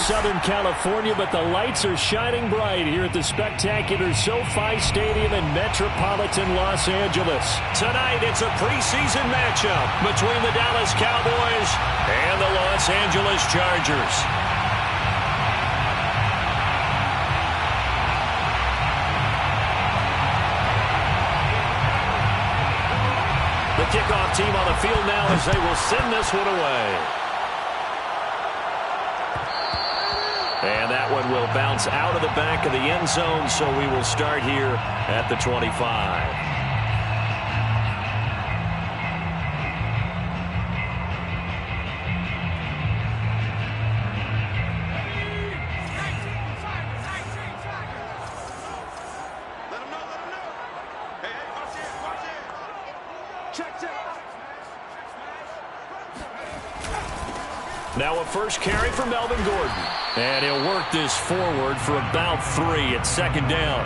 Southern California, but the lights are shining bright here at the spectacular SoFi Stadium in metropolitan Los Angeles. Tonight, it's a preseason matchup between the Dallas Cowboys and the Los Angeles Chargers. The kickoff team on the field now as they will send this one away. And that one will bounce out of the back of the end zone, so we will start here at the 25. Now a first carry for Melvin Gordon. And he'll work this forward for about 3 at second down.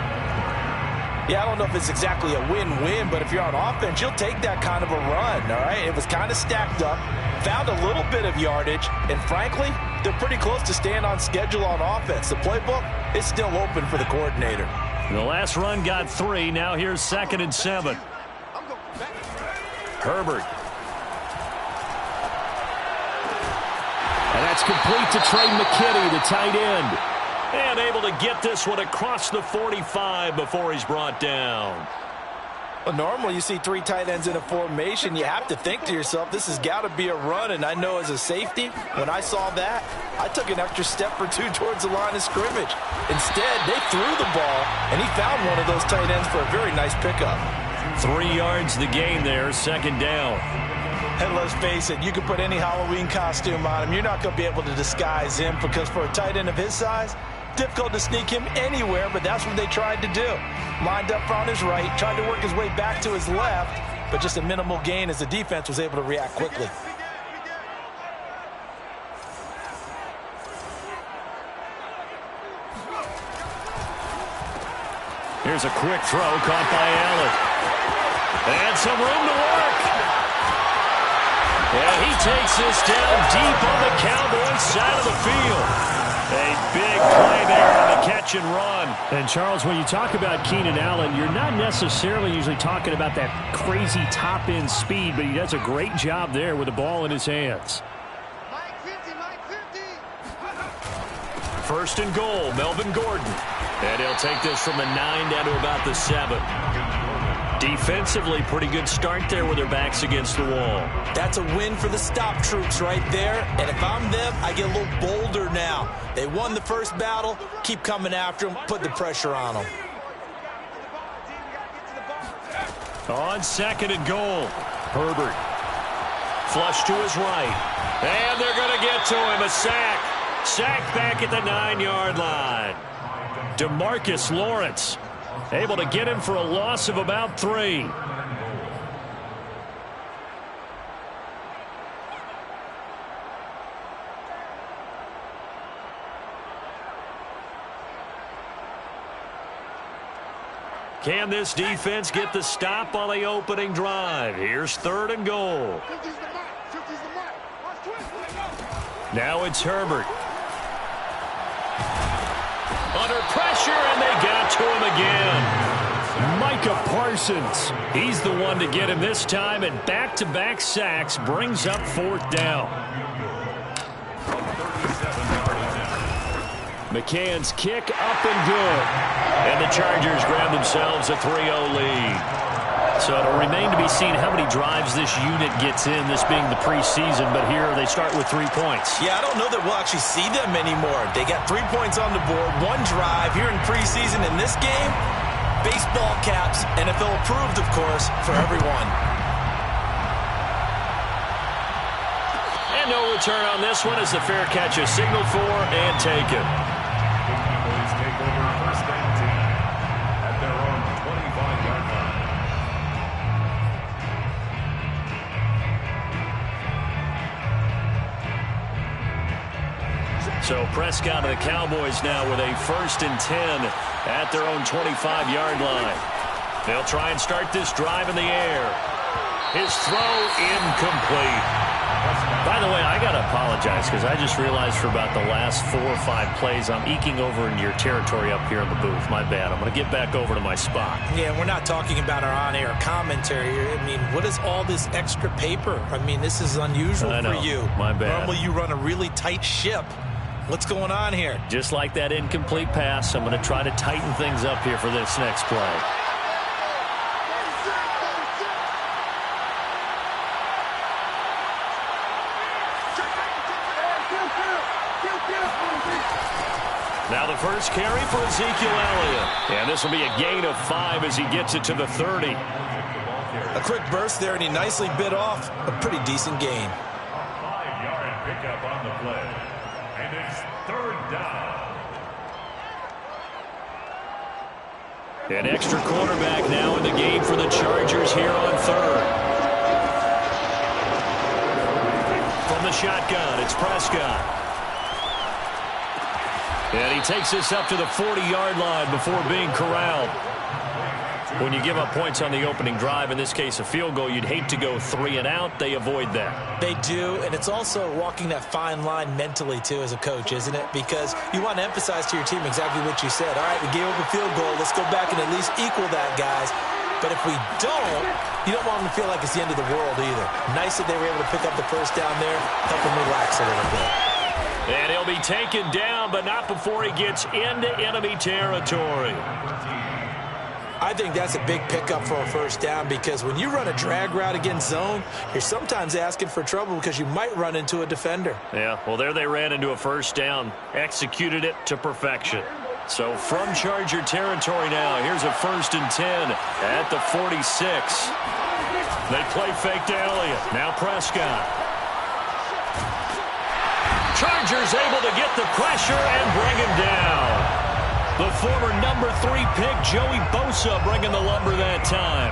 Yeah, I don't know if it's exactly a win-win, but if you're on offense, you'll take that kind of a run, all right? It was kind of stacked up, found a little bit of yardage, and frankly, they're pretty close to staying on schedule on offense. The playbook is still open for the coordinator. The last run got 3. Now here's 2nd and 7. Herbert. And that's complete to Trey McKinney, the tight end. And able to get this one across the 45 before he's brought down. Well, normally you see 3 tight ends in a formation. You have to think to yourself, this has got to be a run. And I know as a safety, when I saw that, I took an extra step or 2 towards the line of scrimmage. Instead, they threw the ball, and he found one of those tight ends for a very nice pickup. 3 yards the gain there, 2nd down. And let's face it, you can put any Halloween costume on him. You're not going to be able to disguise him because for a tight end of his size, difficult to sneak him anywhere, but that's what they tried to do. Lined up on his right, tried to work his way back to his left, but just a minimal gain as the defense was able to react quickly. Here's a quick throw caught by Allen. And some room to work. And he takes this down deep on the Cowboys side of the field. A big play there on the catch and run. And, Charles, when you talk about Keenan Allen, you're not necessarily usually talking about that crazy top-end speed, but he does a great job there with the ball in his hands. First and goal, Melvin Gordon. And he'll take this from the 9 down to about the 7. Defensively, pretty good start there with their backs against the wall. That's a win for the stop troops right there. And if I'm them, I get a little bolder now. They won the first battle. Keep coming after them. Put the pressure on them. On 2nd and goal, Herbert. Flush to his right. And they're going to get to him. A sack. Sack back at the 9-yard line. DeMarcus Lawrence able to get him for a loss of about 3. Can this defense get the stop on the opening drive? Here's 3rd and goal. Now it's Herbert. Under pressure, and they got to him again. Micah Parsons. He's the one to get him this time, and back-to-back sacks brings up 4th down. McCann's kick up and good. And the Chargers grab themselves a 3-0 lead. So it'll remain to be seen how many drives this unit gets in, this being the preseason, but here they start with 3 points. Yeah, I don't know that we'll actually see them anymore. They got 3 points on the board, 1 drive here in preseason. In this game, baseball caps, NFL approved, of course, for everyone. And no return on this one as the fair catch is signaled for and taken. Cowboys take over 1st and 10 at their own 25-yard line. So Prescott and the Cowboys now with a 1st and 10 at their own 25-yard line. They'll try and start this drive in the air. His throw incomplete. By the way, I got to apologize because I just realized for about the last 4 or 5 plays, I'm eking over into your territory up here in the booth. My bad. I'm going to get back over to my spot. Yeah, we're not talking about our on-air commentary here. I mean, what is all this extra paper? I mean, this is unusual for you. My bad. Normally you run a really tight ship. What's going on here? Just like that incomplete pass, I'm going to try to tighten things up here for this next play. Now the first carry for Ezekiel Elliott. And this will be a gain of 5 as he gets it to the 30. A quick burst there, and he nicely bit off a pretty decent gain. A 5-yard pickup on the play. And it's 3rd down. An extra quarterback now in the game for the Chargers here on 3rd. From the shotgun, it's Prescott. And he takes this up to the 40-yard line before being corralled. When you give up points on the opening drive, in this case a field goal, you'd hate to go 3 and out. They avoid that. They do, and it's also walking that fine line mentally, too, as a coach, isn't it? Because you want to emphasize to your team exactly what you said. All right, we gave up a field goal. Let's go back and at least equal that, guys. But if we don't, you don't want them to feel like it's the end of the world either. Nice that they were able to pick up the first down there, help them relax a little bit. And he'll be taken down, but not before he gets into enemy territory. I think that's a big pickup for a first down because when you run a drag route against zone, you're sometimes asking for trouble because you might run into a defender. Yeah, well, there they ran into a first down, executed it to perfection. So from Charger territory now, here's a 1st and 10 at the 46. They play fake to Elliott. Now Prescott. Chargers able to get the pressure and bring him down. The former number 3 pick, Joey Bosa, bringing the lumber that time.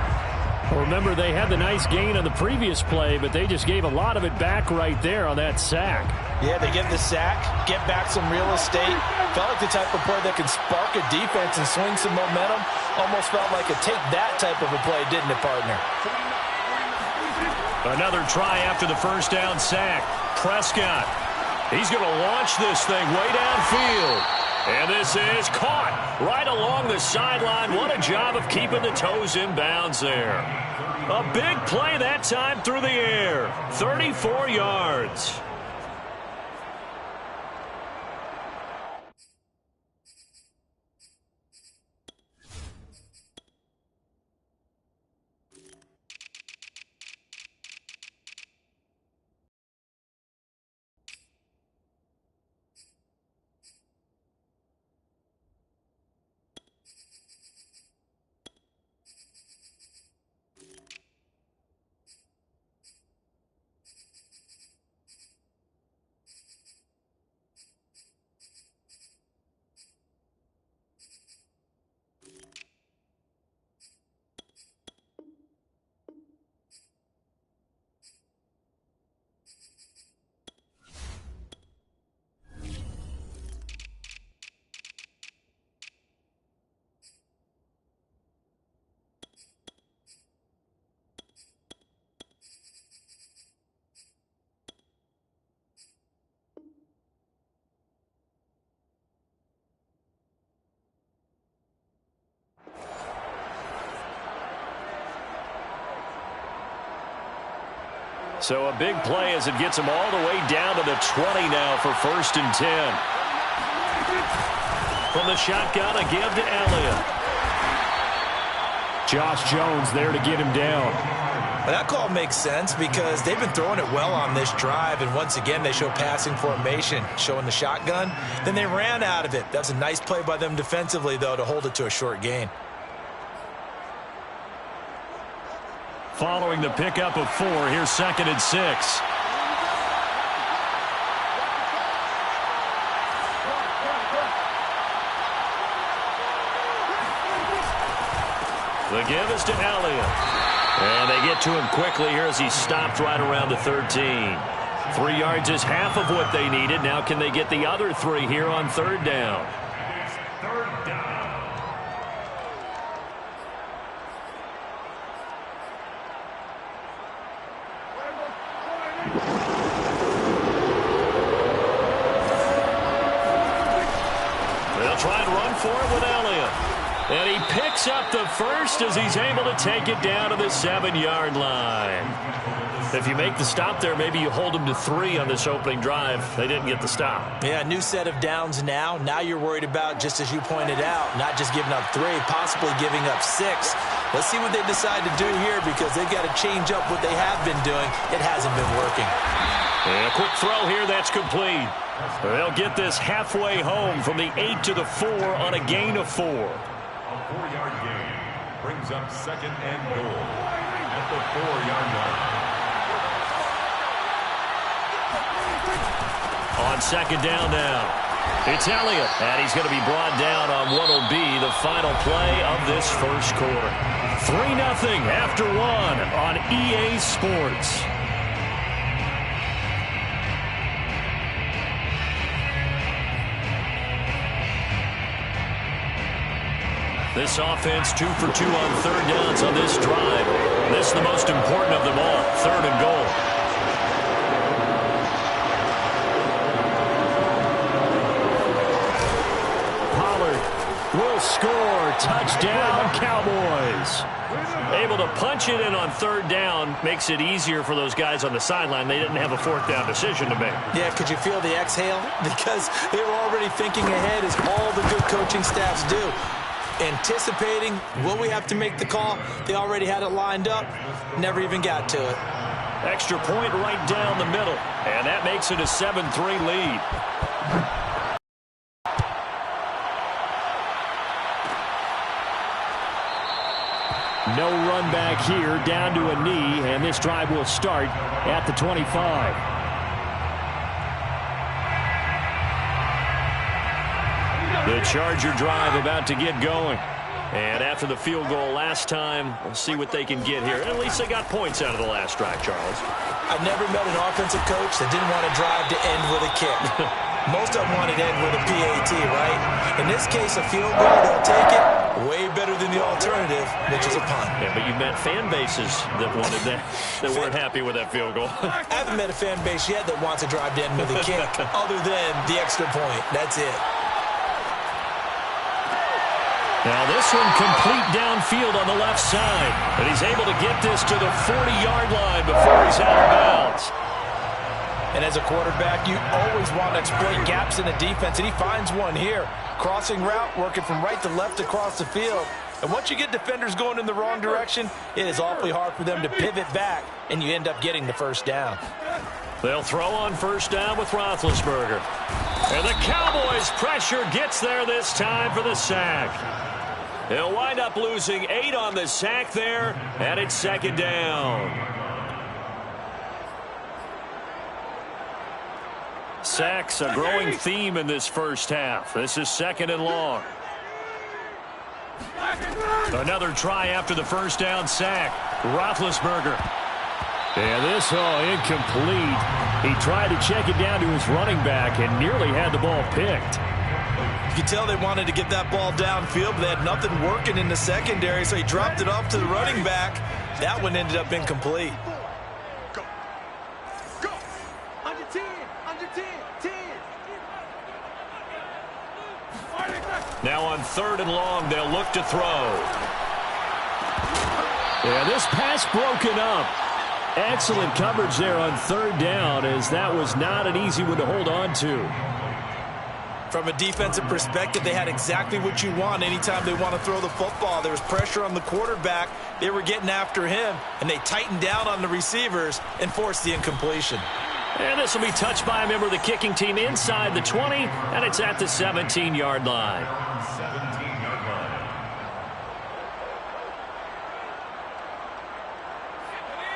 Well, remember, they had the nice gain on the previous play, but they just gave a lot of it back right there on that sack. Yeah, they get the sack, get back some real estate. Felt like the type of play that can spark a defense and swing some momentum. Almost felt like a take that type of a play, didn't it, partner? Another try after the first down sack. Prescott. He's going to launch this thing way downfield. And this is caught right along the sideline. What a job of keeping the toes in bounds there. A big play that time through the air. 34 yards. So a big play as it gets him all the way down to the 20 now for 1st and 10. From the shotgun, a give to Elliott. Josh Jones there to get him down. Well, that call makes sense because they've been throwing it well on this drive, and once again they show passing formation, showing the shotgun. Then they ran out of it. That's a nice play by them defensively, though, to hold it to a short gain. Following the pickup of 4, here's 2nd and 6. The give is to Elliott. And they get to him quickly here as he stopped right around the 13. 3 yards is half of what they needed. Now can they get the other 3 here on 3rd down? It's 3rd down. for it with Elliott. And he picks up the first as he's able to take it down to the 7-yard line. If you make the stop there, maybe you hold them to 3 on this opening drive. They didn't get the stop. Yeah, new set of downs now. Now you're worried about, just as you pointed out, not just giving up 3, possibly giving up 6. Let's see what they decide to do here because they've got to change up what they have been doing. It hasn't been working. And a quick throw here, that's complete. They'll get this halfway home from the 8 to the 4 on a gain of 4. A 4-yard gain brings up 2nd and goal at the 4-yard line. On 2nd down now, it's Elliott, and he's going to be brought down on what will be the final play of this first quarter. 3-0 after 1 on EA Sports. This offense 2 for 2 on 3rd downs on this drive. This is the most important of them all, 3rd and goal. Will score. Touchdown, Cowboys. Able to punch it in on 3rd down makes it easier for those guys on the sideline. They didn't have a 4th down decision to make. Yeah, could you feel the exhale? Because they were already thinking ahead, as all the good coaching staffs do. Anticipating, will we have to make the call? They already had it lined up. Never even got to it. Extra point right down the middle. And that makes it a 7-3 lead. No run back here, down to a knee, and this drive will start at the 25. The Charger drive about to get going. And after the field goal last time, we'll see what they can get here. At least they got points out of the last drive, Charles. I've never met an offensive coach that didn't want a drive to end with a kick. Most of them wanted to end with a PAT, right? In this case, a field goal, they'll take it. Way better than the alternative, which is a punt. Yeah, but you've met fan bases that wanted that, that weren't happy with that field goal. I haven't met a fan base yet that wants a drive to end with a kick, other than the extra point. That's it. Now this one complete downfield on the left side. And he's able to get this to the 40-yard line before he's out of bounds. And as a quarterback, you always want to exploit gaps in the defense, and he finds one here. Crossing route, working from right to left across the field. And once you get defenders going in the wrong direction, it is awfully hard for them to pivot back, and you end up getting the first down. They'll throw on first down with Roethlisberger. And the Cowboys' pressure gets there this time for the sack. They'll wind up losing 8 on the sack there, and it's 2nd down. Sacks, a growing theme in this first half. This is 2nd and long. Another try after the first down sack. Roethlisberger. And this, incomplete. He tried to check it down to his running back and nearly had the ball picked. You can tell they wanted to get that ball downfield, but they had nothing working in the secondary, so he dropped it off to the running back. That one ended up incomplete. Now on 3rd and long, they'll look to throw. Yeah, this pass broken up. Excellent coverage there on 3rd down, as that was not an easy one to hold on to. From a defensive perspective, they had exactly what you want anytime they want to throw the football. There was pressure on the quarterback. They were getting after him, and they tightened down on the receivers and forced the incompletion. And this will be touched by a member of the kicking team inside the 20, and it's at the 17-yard line. 17-yard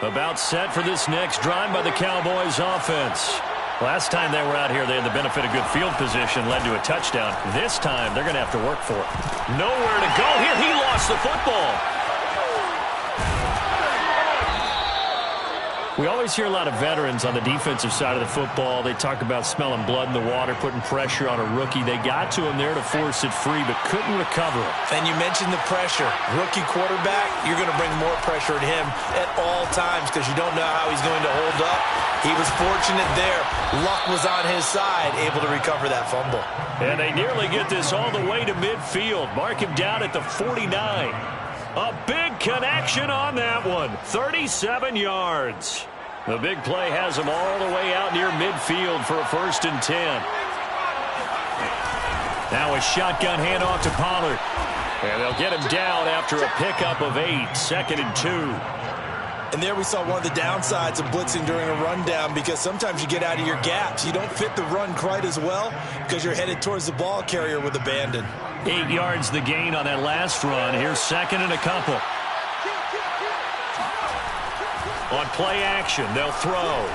line. About set for this next drive by the Cowboys offense. Last time they were out here, they had the benefit of good field position, led to a touchdown. This time, they're going to have to work for it. Nowhere to go here. He lost the football. We always hear a lot of veterans on the defensive side of the football. They talk about smelling blood in the water, putting pressure on a rookie. They got to him there to force it free, but couldn't recover it. And you mentioned the pressure. Rookie quarterback, you're going to bring more pressure at him at all times because you don't know how he's going to hold up. He was fortunate there. Luck was on his side, able to recover that fumble. And they nearly get this all the way to midfield. Mark him down at the 49. A big connection on that one. 37 yards. The big play has him all the way out near midfield for a 1st and 10. Now a shotgun handoff to Pollard. And they'll get him down after a pickup of 8. 2nd and 2. And there we saw one of the downsides of blitzing during a rundown because sometimes you get out of your gaps. You don't fit the run quite as well because you're headed towards the ball carrier with abandon. 8 yards the gain on that last run. Here's 2nd and a couple. On play action, they'll throw.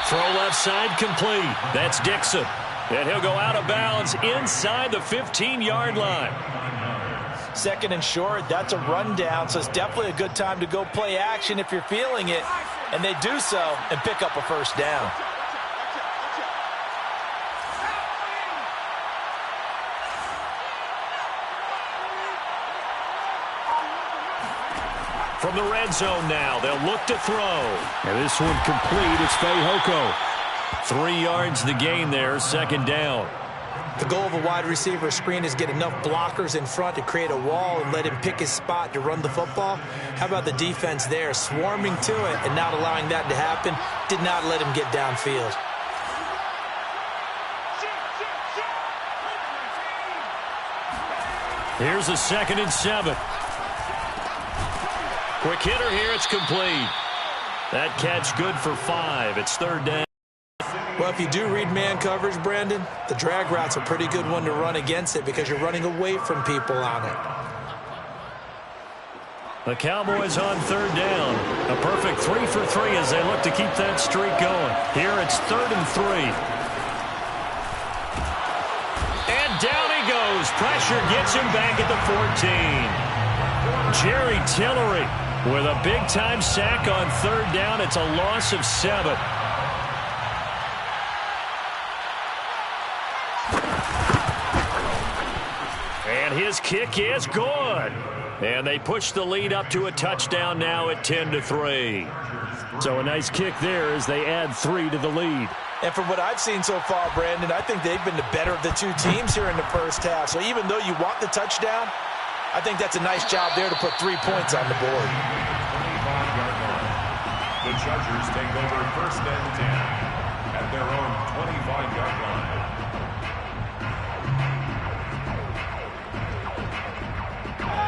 Throw left side complete. That's Dixon. And he'll go out of bounds inside the 15-yard line. 2nd and short, that's a rundown, so it's definitely a good time to go play action if you're feeling it. And they do so and pick up a 1st down. From the red zone now, they'll look to throw. And this one complete. It's Fehoko. 3 yards the gain there, 2nd down. The goal of a wide receiver screen is get enough blockers in front to create a wall and let him pick his spot to run the football. How about the defense there, swarming to it and not allowing that to happen? Did not let him get downfield. Here's a 2nd and 7. Quick hitter here, it's complete. That catch good for 5. It's 3rd down. Well, if you do read man coverage, Brandon, the drag route's a pretty good one to run against it because you're running away from people on it. The Cowboys on 3rd down. A perfect 3 for 3 as they look to keep that streak going. Here it's 3rd and 3. And down he goes. Pressure gets him back at the 14. Jerry Tillery with a big-time sack on 3rd down. It's a loss of 7. And his kick is good. And they push the lead up to a touchdown now at 10-3. So a nice kick there as they add 3 to the lead. And from what I've seen so far, Brandon, I think they've been the better of the two teams here in the first half. So even though you want the touchdown, I think that's a nice job there to put 3 points on the board. 25-yard line. The Chargers take over 1st and 10 at their own 25-yard line.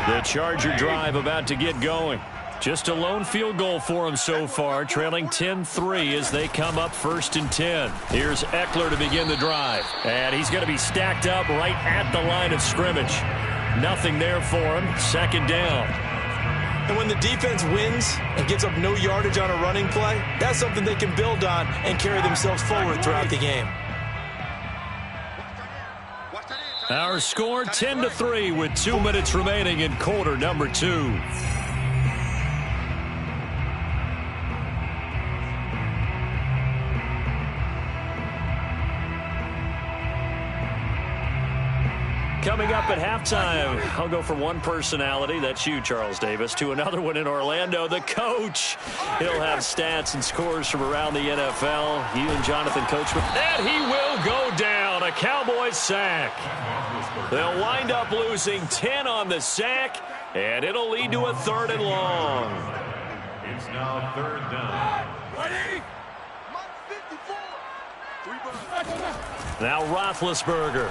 The Charger drive about to get going. Just a lone field goal for them so far, trailing 10-3 as they come up 1st and 10. Here's Eckler to begin the drive. And he's going to be stacked up right at the line of scrimmage. Nothing there for him. 2nd down. And when the defense wins and gives up no yardage on a running play, that's something they can build on and carry themselves forward throughout the game. Our score 10-3 with 2 minutes remaining in quarter number 2. Coming up at halftime, I'll go from one personality, that's you, Charles Davis, to another one in Orlando, the coach. He'll have stats and scores from around the NFL. You and Jonathan Coachman. And he will go down, a Cowboys sack. They'll wind up losing 10 on the sack, and it'll lead to a 3rd and long. It's now 3rd down. Now Roethlisberger.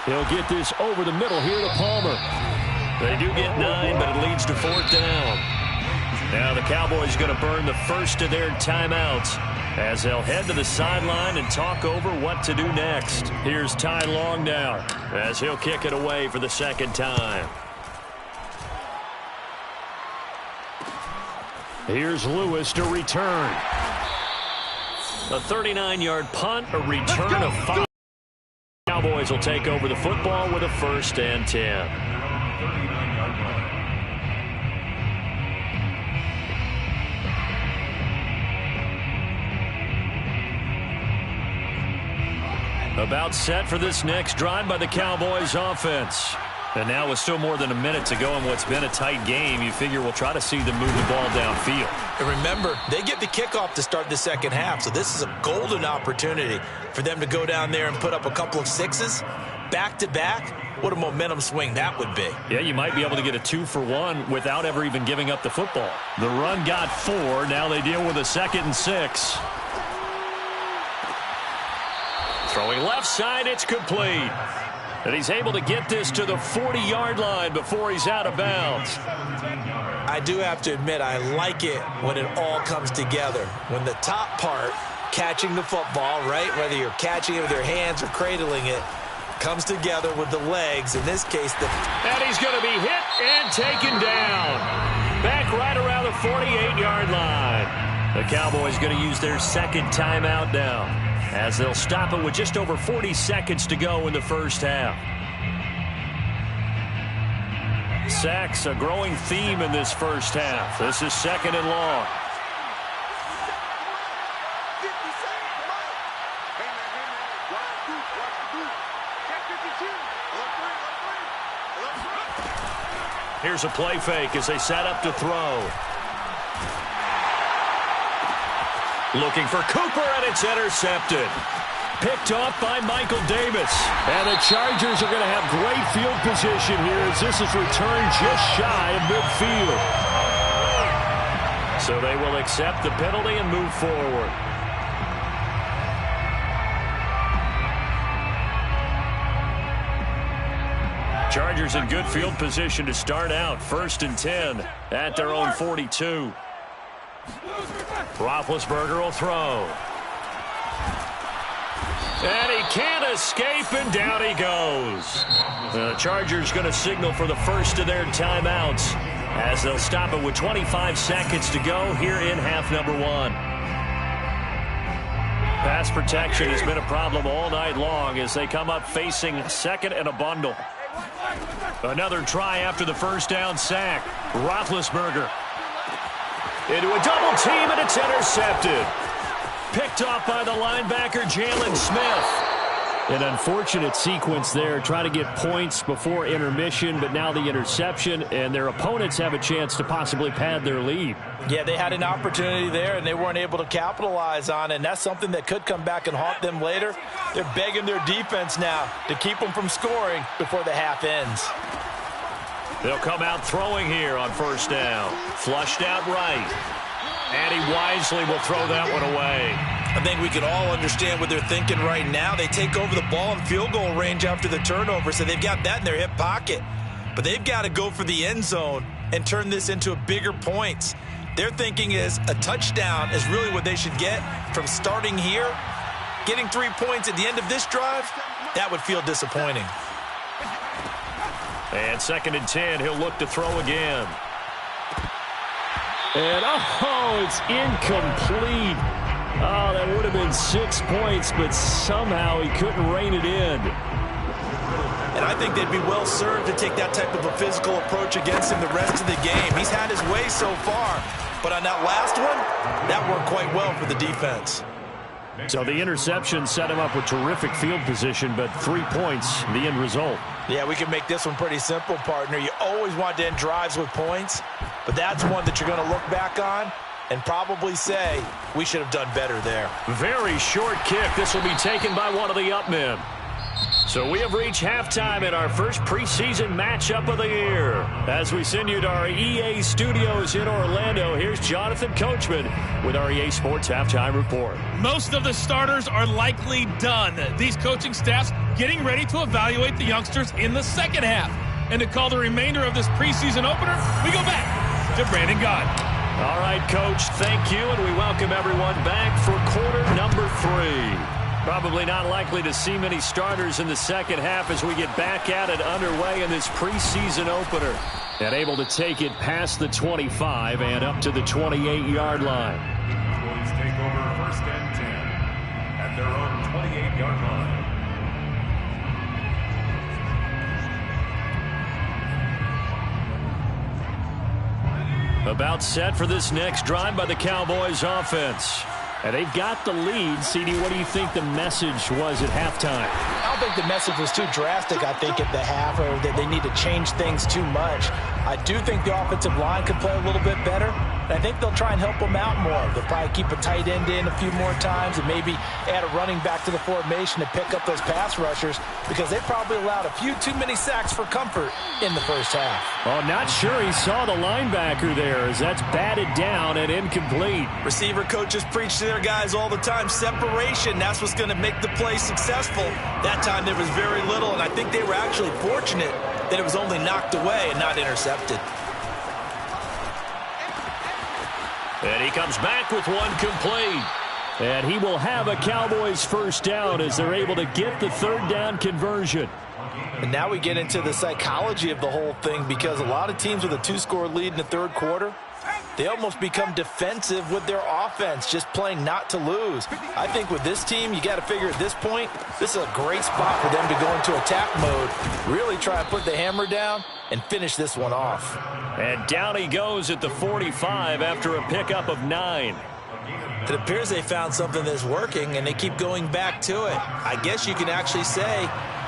He'll get this over the middle here to Palmer. They do get 9, but it leads to 4th down. Now the Cowboys are going to burn the first of their timeouts as they'll head to the sideline and talk over what to do next. Here's Ty Long now as he'll kick it away for the 2nd time. Here's Lewis to return. A 39-yard punt, a return of 5. Cowboys will take over the football with a 1st and 10. About set for this next drive by the Cowboys offense. And now with still more than a minute to go in what's been a tight game, you figure we'll try to see them move the ball downfield. And remember, they get the kickoff to start the second half, so this is a golden opportunity for them to go down there and put up a couple of sixes back-to-back. What a momentum swing that would be. Yeah, you might be able to get a 2-for-1 without ever even giving up the football. The run got 4. Now they deal with a 2nd and 6. Throwing left side, it's complete. And he's able to get this to the 40-yard line before he's out of bounds. I do have to admit, I like it when it all comes together. When the top part, catching the football, right, whether you're catching it with your hands or cradling it, comes together with the legs. In this case, and he's going to be hit and taken down. Back right around the 48-yard line. The Cowboys going to use their second timeout now, as they'll stop it with just over 40 seconds to go in the first half. Sacks, a growing theme in this first half. This is 2nd and long. Here's a play fake as they set up to throw. Looking for Cooper, and it's intercepted. Picked off by Michael Davis. And the Chargers are going to have great field position here as this is returned just shy of midfield. So they will accept the penalty and move forward. Chargers in good field position to start out. 1st and 10 at their own 42. Roethlisberger will throw. And he can't escape, and down he goes. The Chargers going to signal for the first of their timeouts as they'll stop it with 25 seconds to go here in half number 1. Pass protection has been a problem all night long as they come up facing 2nd and a bundle. Another try after the first down sack. Roethlisberger into a double team, and it's intercepted. Picked off by the linebacker, Jalen Smith. An unfortunate sequence there, trying to get points before intermission, but now the interception, and their opponents have a chance to possibly pad their lead. Yeah, they had an opportunity there, and they weren't able to capitalize on it, and that's something that could come back and haunt them later. They're begging their defense now to keep them from scoring before the half ends. They'll come out throwing here on first down. Flushed out right. And he wisely will throw that one away. I think we can all understand what they're thinking right now. They take over the ball in field goal range after the turnover, so they've got that in their hip pocket. But they've got to go for the end zone and turn this into bigger points. Their thinking is a touchdown is really what they should get from starting here. Getting 3 points at the end of this drive, that would feel disappointing. And 2nd and 10, he'll look to throw again. And, oh, it's incomplete. Oh, that would have been 6 points, but somehow he couldn't rein it in. And I think they'd be well served to take that type of a physical approach against him the rest of the game. He's had his way so far, but on that last one, that worked quite well for the defense. So the interception set him up with terrific field position, but 3 points, the end result. Yeah, we can make this one pretty simple, partner. You always want to end drives with points, but that's one that you're going to look back on and probably say, we should have done better there. Very short kick. This will be taken by one of the up men. So we have reached halftime in our first preseason matchup of the year. As we send you to our EA studios in Orlando, here's Jonathan Coachman with our EA Sports Halftime Report. Most of the starters are likely done. These coaching staffs getting ready to evaluate the youngsters in the second half. And to call the remainder of this preseason opener, we go back to Brandon Gaud. All right, Coach, thank you, and we welcome everyone back for quarter number 3. Probably not likely to see many starters in the second half as we get back at it underway in this preseason opener. And able to take it past the 25 and up to the 28-yard line. Cowboys take over 1st and 10 at their own 28-yard line. About set for this next drive by the Cowboys offense. And they've got the lead. CD, what do you think the message was at halftime? I don't think the message was too drastic, I think, at the half, or that they need to change things too much. I do think the offensive line could play a little bit better, and I think they'll try and help them out more. They'll probably keep a tight end in a few more times and maybe add a running back to the formation to pick up those pass rushers, because they probably allowed a few too many sacks for comfort in the first half. Oh, not sure he saw the linebacker there, as that's batted down and incomplete. Receiver coaches preach to their guys all the time. Separation, that's what's going to make the play successful. That time there was very little, and I think they were actually fortunate that it was only knocked away and not intercepted. And he comes back with one complete. And he will have a Cowboys first down as they're able to get the third down conversion. And now we get into the psychology of the whole thing, because a lot of teams with a 2-score lead in the third quarter, they almost become defensive with their offense, just playing not to lose. I think with this team, you got to figure at this point, this is a great spot for them to go into attack mode, really try and put the hammer down and finish this one off. And down he goes at the 45 after a pickup of 9. It appears they found something that's working, and they keep going back to it. I guess you can actually say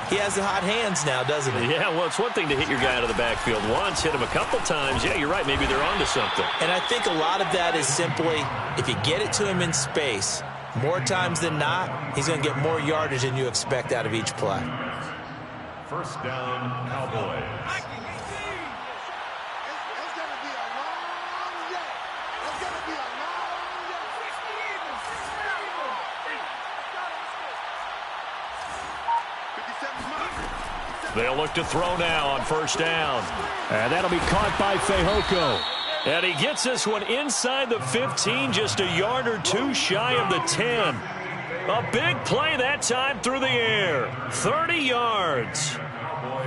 he has the hot hands now, doesn't he? Yeah, well, it's one thing to hit your guy out of the backfield once, hit him a couple times. Yeah, you're right. Maybe they're onto something. And I think a lot of that is simply, if you get it to him in space, more times than not, he's going to get more yardage than you expect out of each play. First down, Cowboys. They'll look to throw now on first down. And that'll be caught by Fehoko. And he gets this one inside the 15, just a yard or two shy of the 10. A big play that time through the air. 30 yards.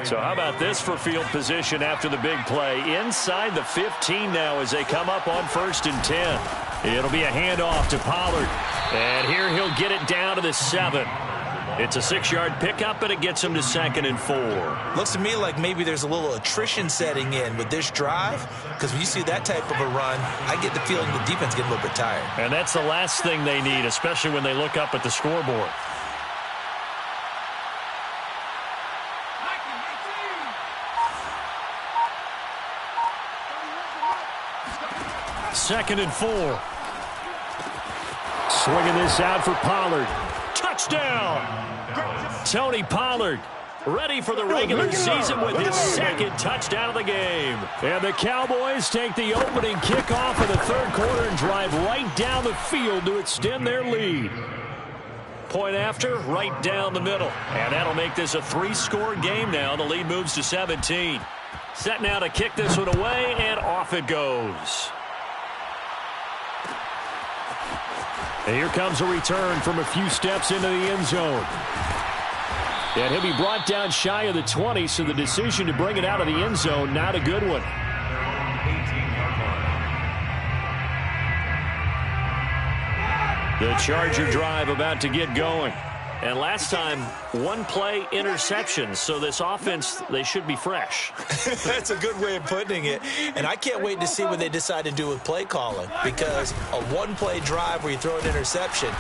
So how about this for field position after the big play? Inside the 15 now as they come up on 1st and 10. It'll be a handoff to Pollard. And here he'll get it down to the 7. It's a 6-yard pickup, and it gets him to 2nd and 4. Looks to me like maybe there's a little attrition setting in with this drive, because when you see that type of a run, I get the feeling the defense get a little bit tired. And that's the last thing they need, especially when they look up at the scoreboard. Second and 4. Swinging this out for Pollard. Touchdown! Tony Pollard ready for the regular season with his 2nd touchdown of the game. And the Cowboys take the opening kickoff of the third quarter and drive right down the field to extend their lead. Point after, right down the middle. And that'll make this a 3-score game now. The lead moves to 17. Set now to kick this one away, and off it goes. And here comes a return from a few steps into the end zone. And he'll be brought down shy of the 20, so the decision to bring it out of the end zone, not a good one. The Charger drive about to get going. And last time, 1-play interception. So this offense, they should be fresh. That's a good way of putting it. And I can't wait to see what they decide to do with play calling, because a 1-play drive where you throw an interception,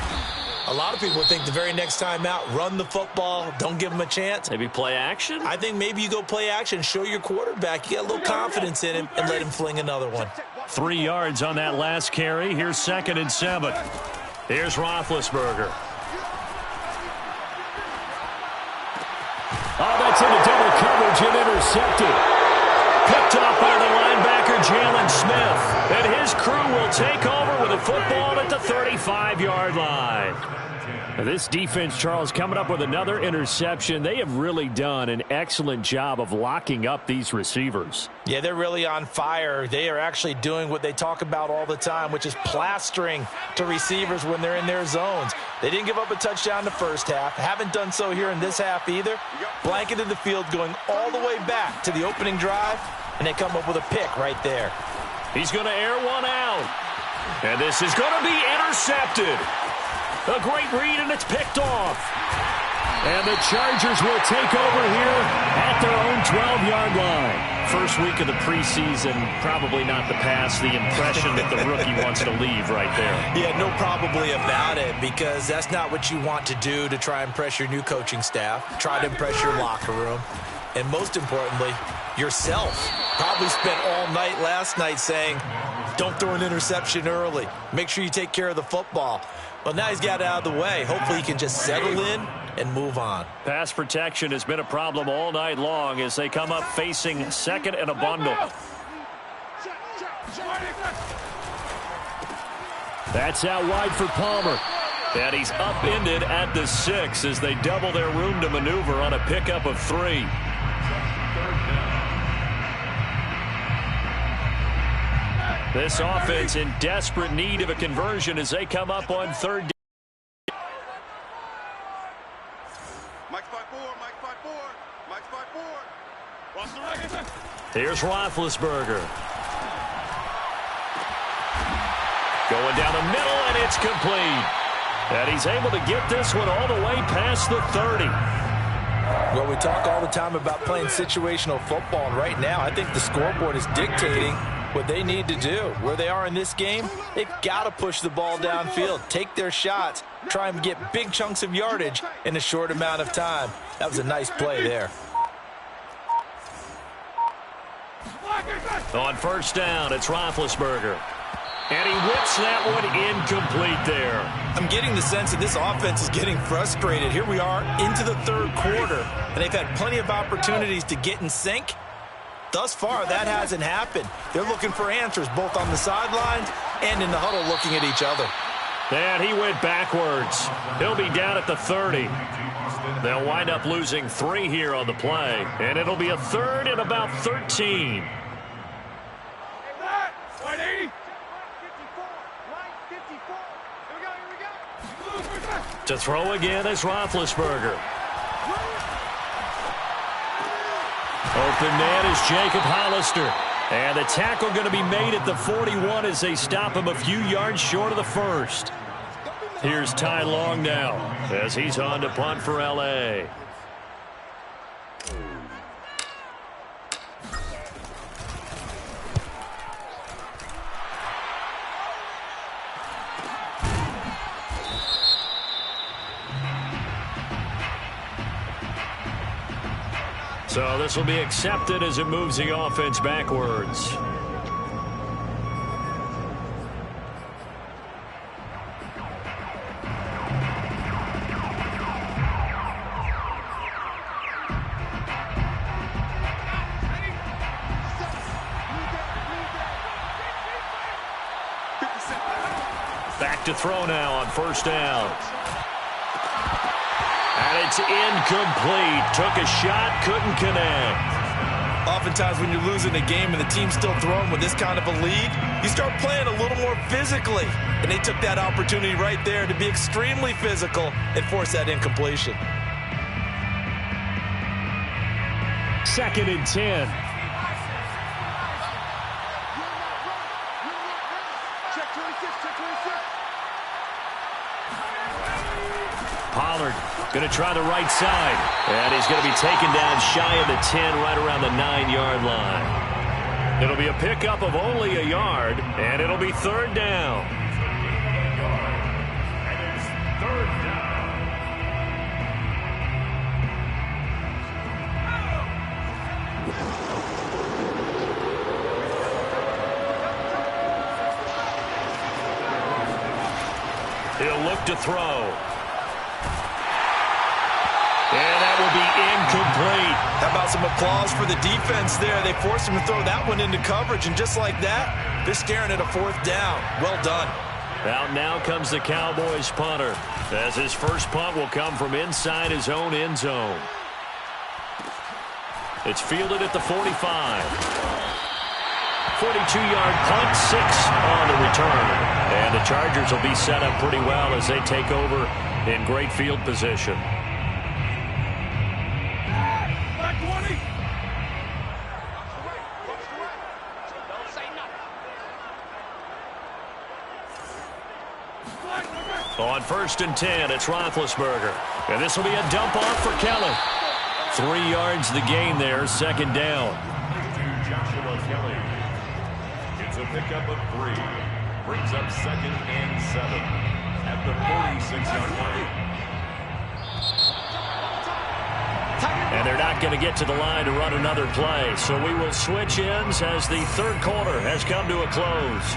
a lot of people think the very next time out, run the football, don't give them a chance. Maybe play action? I think maybe you go play action, show your quarterback, you get a little confidence in him, and let him fling another one. 3 yards on that last carry. Here's 2nd and 7. Here's Roethlisberger. Oh, that's into double coverage and intercepted. Picked up by the linebacker, Jalen Smith. And his crew will take over with a football at the 35-yard line. Now this defense, Charles, coming up with another interception. They have really done an excellent job of locking up these receivers. Yeah, they're really on fire. They are actually doing what they talk about all the time, which is plastering to receivers when they're in their zones. They didn't give up a touchdown in the first half. Haven't done so here in this half either. Blanketed the field going all the way back to the opening drive, and they come up with a pick right there. He's going to air one out. And this is going to be intercepted. A great read, and it's picked off. And the Chargers will take over here at their own 12-yard line. First week of the preseason, probably not the pass, the impression that the rookie wants to leave right there. Yeah, no probably about it, because that's not what you want to do to try and impress your new coaching staff, try to impress your locker room, and most importantly, yourself. Probably spent all night last night saying, don't throw an interception early. Make sure you take care of the football. Well, now he's got it out of the way. Hopefully he can just settle in and move on. Pass protection has been a problem all night long as they come up facing second and a bundle. That's out wide for Palmer. And he's upended at the 6 as they double their room to maneuver on a pickup of 3. This offense in desperate need of a conversion as they come up on third down. Here's Roethlisberger. Going down the middle, and it's complete. And he's able to get this one all the way past the 30. Well, we talk all the time about playing situational football, and right now I think the scoreboard is dictating what they need to do. Where they are in this game, they've got to push the ball downfield, take their shots, try and get big chunks of yardage in a short amount of time. That was a nice play there. On first down, it's Roethlisberger. And he whips that one incomplete there. I'm getting the sense that this offense is getting frustrated. Here we are into the third quarter, and they've had plenty of opportunities to get in sync. Thus far, that hasn't happened. They're looking for answers both on the sidelines and in the huddle looking at each other. And he went backwards. He'll be down at the 30. They'll wind up losing 3 here on the play, and it'll be a third and about 13. To throw again is Roethlisberger. Open man is Jacob Hollister. And the tackle going to be made at the 41 as they stop him a few yards short of the first. Here's Ty Long now as he's on to punt for L.A. So this will be accepted as it moves the offense backwards. Back to throw now on first down. And it's incomplete. Took a shot, couldn't connect. Oftentimes when you're losing a game and the team's still throwing with this kind of a lead, you start playing a little more physically. And they took that opportunity right there to be extremely physical and force that incompletion. 2nd and 10. Pollard going to try the right side. And he's going to be taken down shy of the 10, right around the 9-yard line. It'll be a pickup of only a yard, and it'll be third down. He'll look to throw. And that will be incomplete. How about some applause for the defense there? They forced him to throw that one into coverage, and just like that, they're staring at a 4th down. Well done. Out now comes the Cowboys punter, as his first punt will come from inside his own end zone. It's fielded at the 45. 42-yard punt, 6 on the return. And the Chargers will be set up pretty well as they take over in great field position. On 1st and 10, it's Roethlisberger. And this will be a dump off for Kelly. 3 yards the gain there, 2nd down. To Joshua Kelly. It's a pickup of 3. Brings up 2nd and 7 at the 46-yard line. And they're not going to get to the line to run another play. So we will switch ends as the 3rd quarter has come to a close.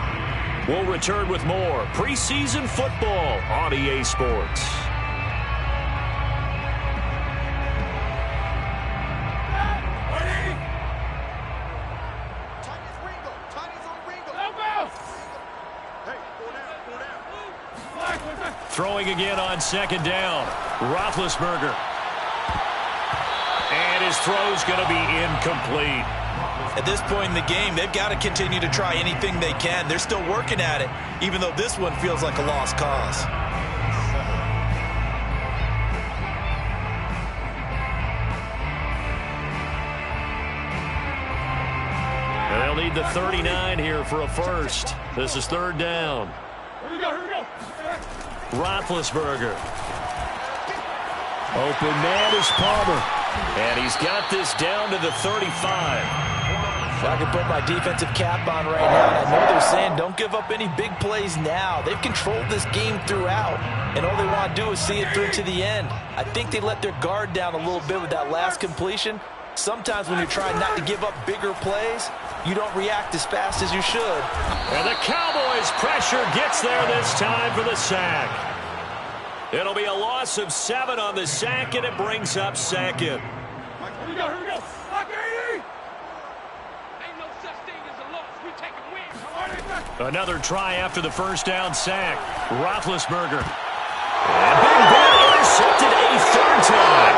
We'll return with more preseason football on EA Sports. Throwing again on 2nd down. Roethlisberger. And his throw's going to be incomplete. At this point in the game, they've got to continue to try anything they can. They're still working at it, even though this one feels like a lost cause. And they'll need the 39 here for a first. This is 3rd down. Here we go. Roethlisberger. Open man is Palmer. And he's got this down to the 35. If I could put my defensive cap on right now, and I know they're saying don't give up any big plays now. They've controlled this game throughout, and all they want to do is see it through to the end. I think they let their guard down a little bit with that last completion. Sometimes when you're trying not to give up bigger plays, you don't react as fast as you should. And the Cowboys' pressure gets there this time for the sack. It'll be a loss of 7 on the sack, and it brings up 2nd. Here we go. Another try after the 1st down sack. Roethlisberger. And Big Ben intercepted a 3rd time.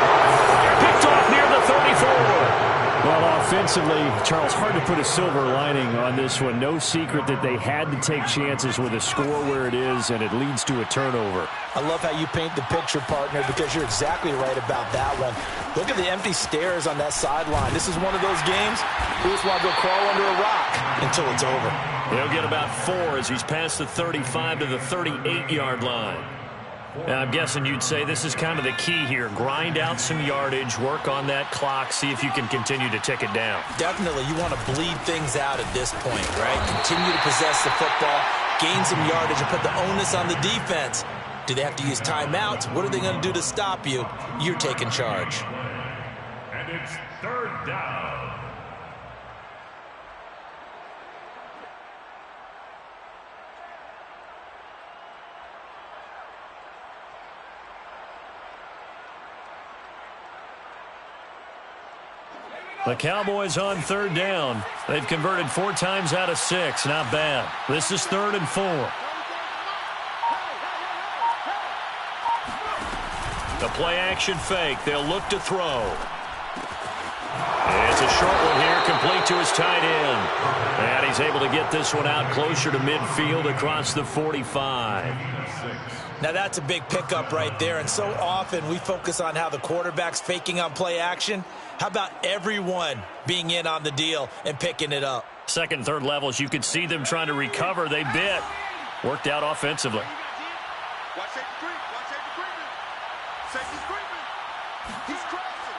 Picked off near the 34. Well, offensively, Charles, hard to put a silver lining on this one. No secret that they had to take chances with a score where it is, and it leads to a turnover. I love how you paint the picture, partner, because you're exactly right about that one. Look at the empty stares on that sideline. This is one of those games you just want to go crawl under a rock until it's over. He'll get about 4 as he's past the 35 to the 38-yard line. And I'm guessing you'd say this is kind of the key here. Grind out some yardage, work on that clock, see if you can continue to tick it down. Definitely, you want to bleed things out at this point, right? Continue to possess the football, gain some yardage, and put the onus on the defense. Do they have to use timeouts? What are they going to do to stop you? You're taking charge. And it's 3rd down. The Cowboys on 3rd down. They've converted 4 times out of 6. Not bad. This is 3rd and 4. The play action fake. They'll look to throw. It's a short one here, complete to his tight end. And he's able to get this one out closer to midfield across the 45. Now that's a big pickup right there, and so often we focus on how the quarterback's faking on play action. How about everyone being in on the deal and picking it up? 2nd and 3rd levels, you could see them trying to recover. They bit. Worked out offensively. Watch safety creep. Watch safety creeping. Safety's creeping. He's crossing.